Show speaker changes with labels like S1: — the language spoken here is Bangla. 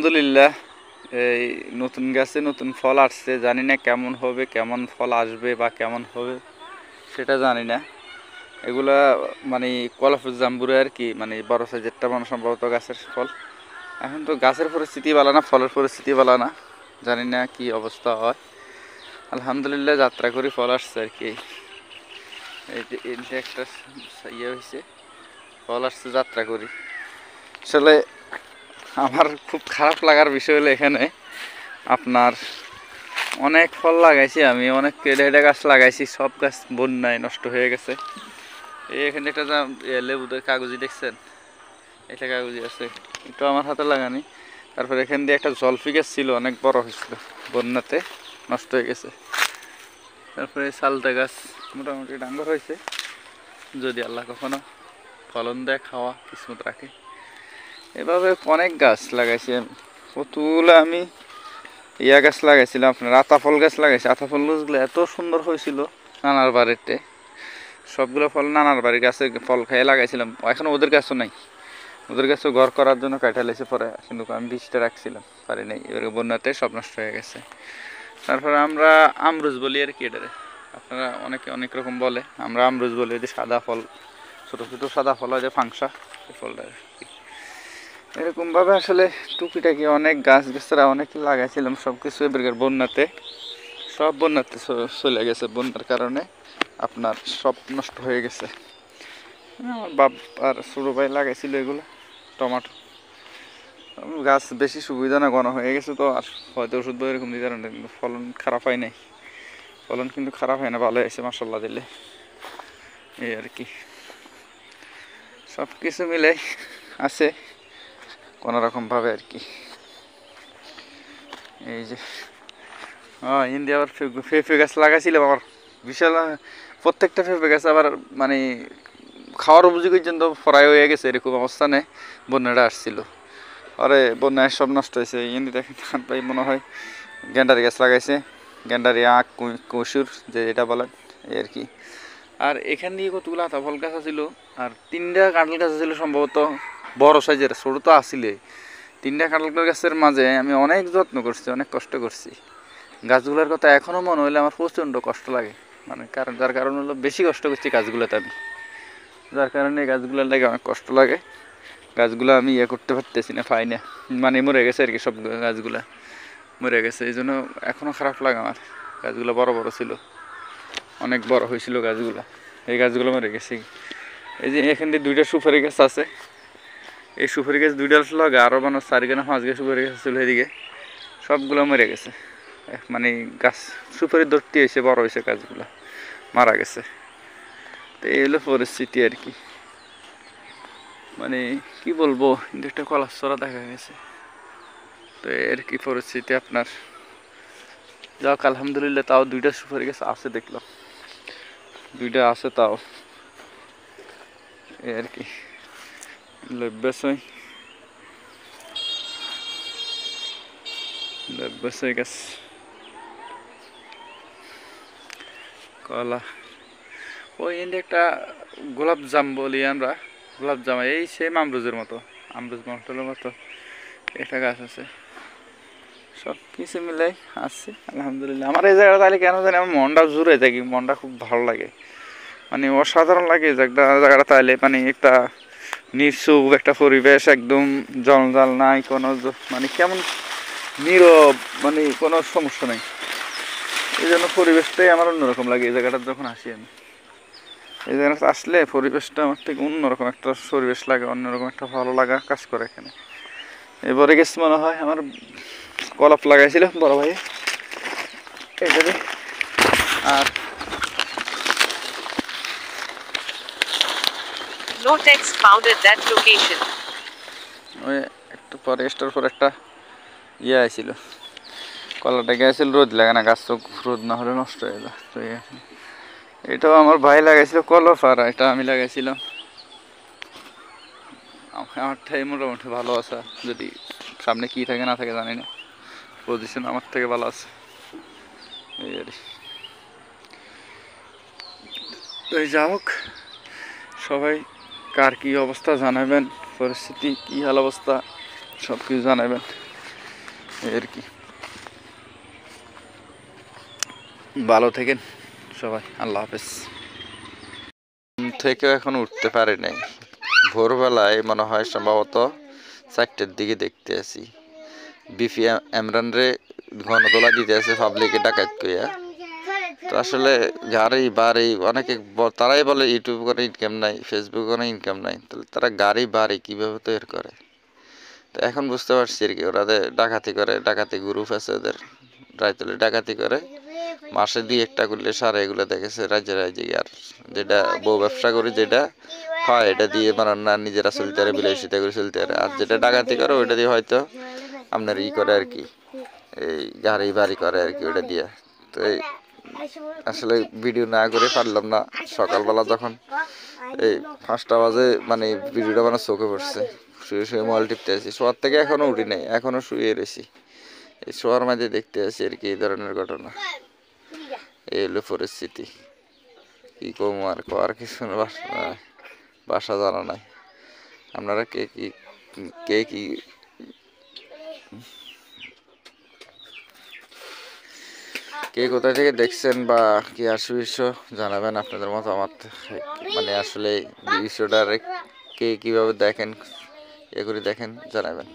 S1: আলহামদুলিল্লাহ, এই নতুন গাছে নতুন ফল আসছে। জানি না কেমন হবে, কেমন ফল আসবে বা কেমন হবে সেটা জানি না। এগুলা মানে কলাফুল জাম্বুরা আর কি, মানে বড় সাইজেরটা মানে সম্ভবত গাছের ফল। এখন তো গাছের পরিস্থিতি ভালো না, ফলের পরিস্থিতি ভালো না, জানি না কি অবস্থা হয়। আলহামদুলিল্লাহ যাত্রা করি ফল আসছে আর কি। এই যে এটা একটা ইয়ে হয়েছে, ফল আসছে যাত্রা করি। আসলে আমার খুব খারাপ লাগার বিষয় হলো এখানে আপনার অনেক ফল লাগাইছি আমি, অনেক কেডে গাছ লাগাইছি, সব গাছ বন্যায় নষ্ট হয়ে গেছে। এই এখানে একটা লেবুদের কাগজি দেখছেন, এটা কাগজি আছে, একটু আমার হাতে লাগানি। তারপর এখান দিয়ে একটা জলফি গাছ ছিল, অনেক বড় হয়েছিল, বন্যাতে নষ্ট হয়ে গেছে। তারপরে সালতা গাছ মোটামুটি ডাঙ্গর হয়েছে, যদি আল্লাহ কখনো ফলন দেয়, খাওয়া কিসমত রাখে। এভাবে অনেক গাছ লাগাইছি আমি, কতগুলো আমি ইয়া গাছ লাগাইছিলাম, আপনার আতাফল গাছ লাগাইছি। আতাফল গাছগুলো এত সুন্দর হয়েছিল নানার বাড়িতে, সবগুলো ফল নানার বাড়ির গাছে ফল খাইয়ে লাগাইছিলাম। এখন ওদের গাছও নাই, ওদের গাছও ঘর করার জন্য কাটা লেছে পরে, কিন্তু আমি বীজটা রাখছিলাম পারি নাই, এবার বন্যাতে সব নষ্ট হয়ে গেছে। তারপরে আমরা আমরুজ বলি আর কি, এটারে আপনারা অনেকে অনেক রকম বলে, আমরা আমরুজ বলি। যে সাদা ফল, ছোটো ছোটো সাদা ফল হয় যে ফাংসা, এই ফলটা আর কি। এরকমভাবে আসলে টুকিটাকি অনেক গাছ গাছরা অনেক লাগাইছিলাম, সব কিছু এবার বন্যাতে, সব বন্যাতে চলে গেছে। বন্যার কারণে আপনার সব নষ্ট হয়ে গেছে। আমার বাপ আর ছোটো ভাই লাগাইছিল এগুলো টমাটো গাছ, বেশি সুবিধা না, ঘন হয়ে গেছে তো, আর হয়তো ওষুধ বই এরকম দিতে পারেন, কিন্তু ফলন খারাপ হয় নাই। ফলন কিন্তু খারাপ হয় না, ভালো হয়েছে মাশাআল্লাহ দিলে। এই আর কি, সব কিছু মিলে আছে কোনোরকমভাবে আর কি। এই যে ইন্ডিয়া আবার পেঁপে গাছ লাগাইছিলাম আবার, বিশাল প্রত্যেকটা পেঁপে গাছ আবার মানে খাওয়ার উপযোগী পর্যন্ত ফরাই হয়ে গেছে, এরকম অবস্থানে বন্যাটা আসছিল। আরে বন্যায় সব নষ্ট হয়েছে। ইন্দি দেখেন ভাই মনে হয় গেন্ডারি গাছ লাগাইছে, গেন্ডারি আখ কসুর যে এটা বলেন, এই আর কি। আর এখান দিয়ে কতগুলো আতা ফল গাছ ছিল, আর 3টা কাঁঠাল গাছ ছিল সম্ভবত বড় সাইজের, ছোটো তো আসলে। 3টা কাঁঠাল গাছের মাঝে আমি অনেক যত্ন করছি, অনেক কষ্ট করছি। গাছগুলোর কথা এখনও মনে হইলে আমার প্রচণ্ড কষ্ট লাগে, মানে কারণ যার কারণ হলো বেশি কষ্ট করছি গাছগুলোতে আমি, যার কারণে গাছগুলোর লাগে অনেক কষ্ট লাগে। গাছগুলো আমি ইয়ে করতে পারতেছি না, পাই না, মানে মরে গেছে আর কি, সব গাছগুলো মরে গেছে। এই জন্য এখনও খারাপ লাগে আমার। গাছগুলো বড় বড় ছিল, অনেক বড় হয়েছিল গাছগুলো, এই গাছগুলো মরে গেছে। এই যে এখান দিয়ে 2টা সুপারি গাছ আছে, এই সুপারি গাছ 2টা লাগে, আরও মানে 4 5 গাছ সুপারি গাছ ছিল এদিকে, সবগুলো মরে গেছে। মানে গাছ সুপারি ধরতে এসে বড় হয়েছে, গাছগুলো মারা গেছে। তো এই হলো পরিস্থিতি আর কি, মানে কি বলবো, কিন্তু একটা কলার দেখা গেছে। তো এর কি পরিস্থিতি আপনার, যাক আলহামদুলিল্লাহ, তাও 2টা সুপারি গাছ আছে, দেখলাম 2টা আছে তাও, এই আর কি। লেব্বাসই গাছ, কলা। ওই এনে একটা গোলাপ জাম বলি আমরা, গোলাপ জাম এই সেম আমরুজের মতো, আমরুজ মহটলের মতো একটা গাছ আছে। সব কিছু মিলাই আছে আলহামদুলিল্লাহ। আমার এই জায়গাটা তাহলে কেন জানি আমার মনটা জুড়ে থাকি, মনটা খুব ভালো লাগে, মানে অসাধারণ লাগে জায়গাটা তাইলে, মানে একটা নিঃসুপ একটা পরিবেশ, একদম জঞ্জাল নাই কোনো, মানে কেমন নীরব, মানে কোনো সমস্যা নেই। এই জন্য পরিবেশটাই আমার অন্যরকম লাগে এই জায়গাটা যখন আসি আমি। এই জায়গাটা আসলে পরিবেশটা আমার থেকে অন্যরকম একটা পরিবেশ লাগে, অন্যরকম একটা ভালো লাগা কাজ করে এখানে। এবারে গেছে মনে হয় আমার কলাপ লাগাইছিল বড় ভাই এটাতে, আর
S2: No text found at that location.
S1: ওই একটু পরে স্টোর পর একটা ইয়ে আসছিল, কলাটা গেছিল রোদ লাগে না, গাছ তো রোদ না হলে নষ্ট হয়ে যায়। তো এটাও আমার ভাই লাগাইছিল কলফ, আর এটা আমি লাগাইছিলাম। আমারটাই মোটামুটি ভালো আছে, যদি সামনে কি থাকে না থাকে জানি না, পজিশন আমার থেকে ভালো আছে এই আর। তো যা হোক, সবাই কার কী অবস্থা জানাবেন, পরিস্থিতি কী হাল অবস্থা সব কিছু জানাবেন। এর কি ভালো থাকেন সবাই, আল্লাহ হাফেজ। থেকে এখন উঠতে পারি নাই, ভোরবেলায় মনে হয় সম্ভবত 4টের দিকে দেখতে আসি বিপি এমরান রে গণদোলা দিতে আছে পাবলিকে ডাকাত কইয়া। তো আসলে গাড়ি বাড়ি অনেকে তারাই বলে ইউটিউব করে ইনকাম নাই, ফেসবুক করে ইনকাম নাই, তাহলে তারা গাড়ি বাড়ি কিভাবে তৈরি করে? তো এখন বুঝতে পারছি আর কি, ওরা ডাকাতি করে, ডাকাতি গ্রুপ আছে ওদের, রাইতলে ডাকাতি করে, মাসে 2-1টা করলে সারা এগুলো দেখেছে রাজ্যে রাজ্যে। আর যেটা বউ ব্যবসা করে যেটা হয় এটা দিয়ে মানে না নিজেরা চলতে পারে, বিলাসিতা করে চলতে পারে। আর যেটা ডাকাতি করে ওইটা দিয়ে হয়তো আপনার করে আর কি, এই গাড়ি বাড়ি করে আর কি ওইটা দিয়ে। তো এই আসলে ভিডিও না করে পারলাম না, সকালবেলা যখন এই 5টা বাজে মানে ভিডিওটা মানে চোখে পড়ছে, শুয়ে শুয়ে মোবাইল টিপতে আছি, শোয়ার থেকে এখনো উঠি নাই, এখনো শুয়ে রয়েছি, এই শোয়ার মাঝে দেখতে আছি আর কি এই ধরনের ঘটনা। এই হলো পরিস্থিতি, কি কম আর কর কিছু বাসা জানা নাই। আপনারা কে কোথা থেকে দেখছেন বা কি বিষয় জানাবেন আপনাদের মতামত। মানে আসলে বিষয়টা কে কিভাবে দেখেন, এ করে দেখেন জানাবেন।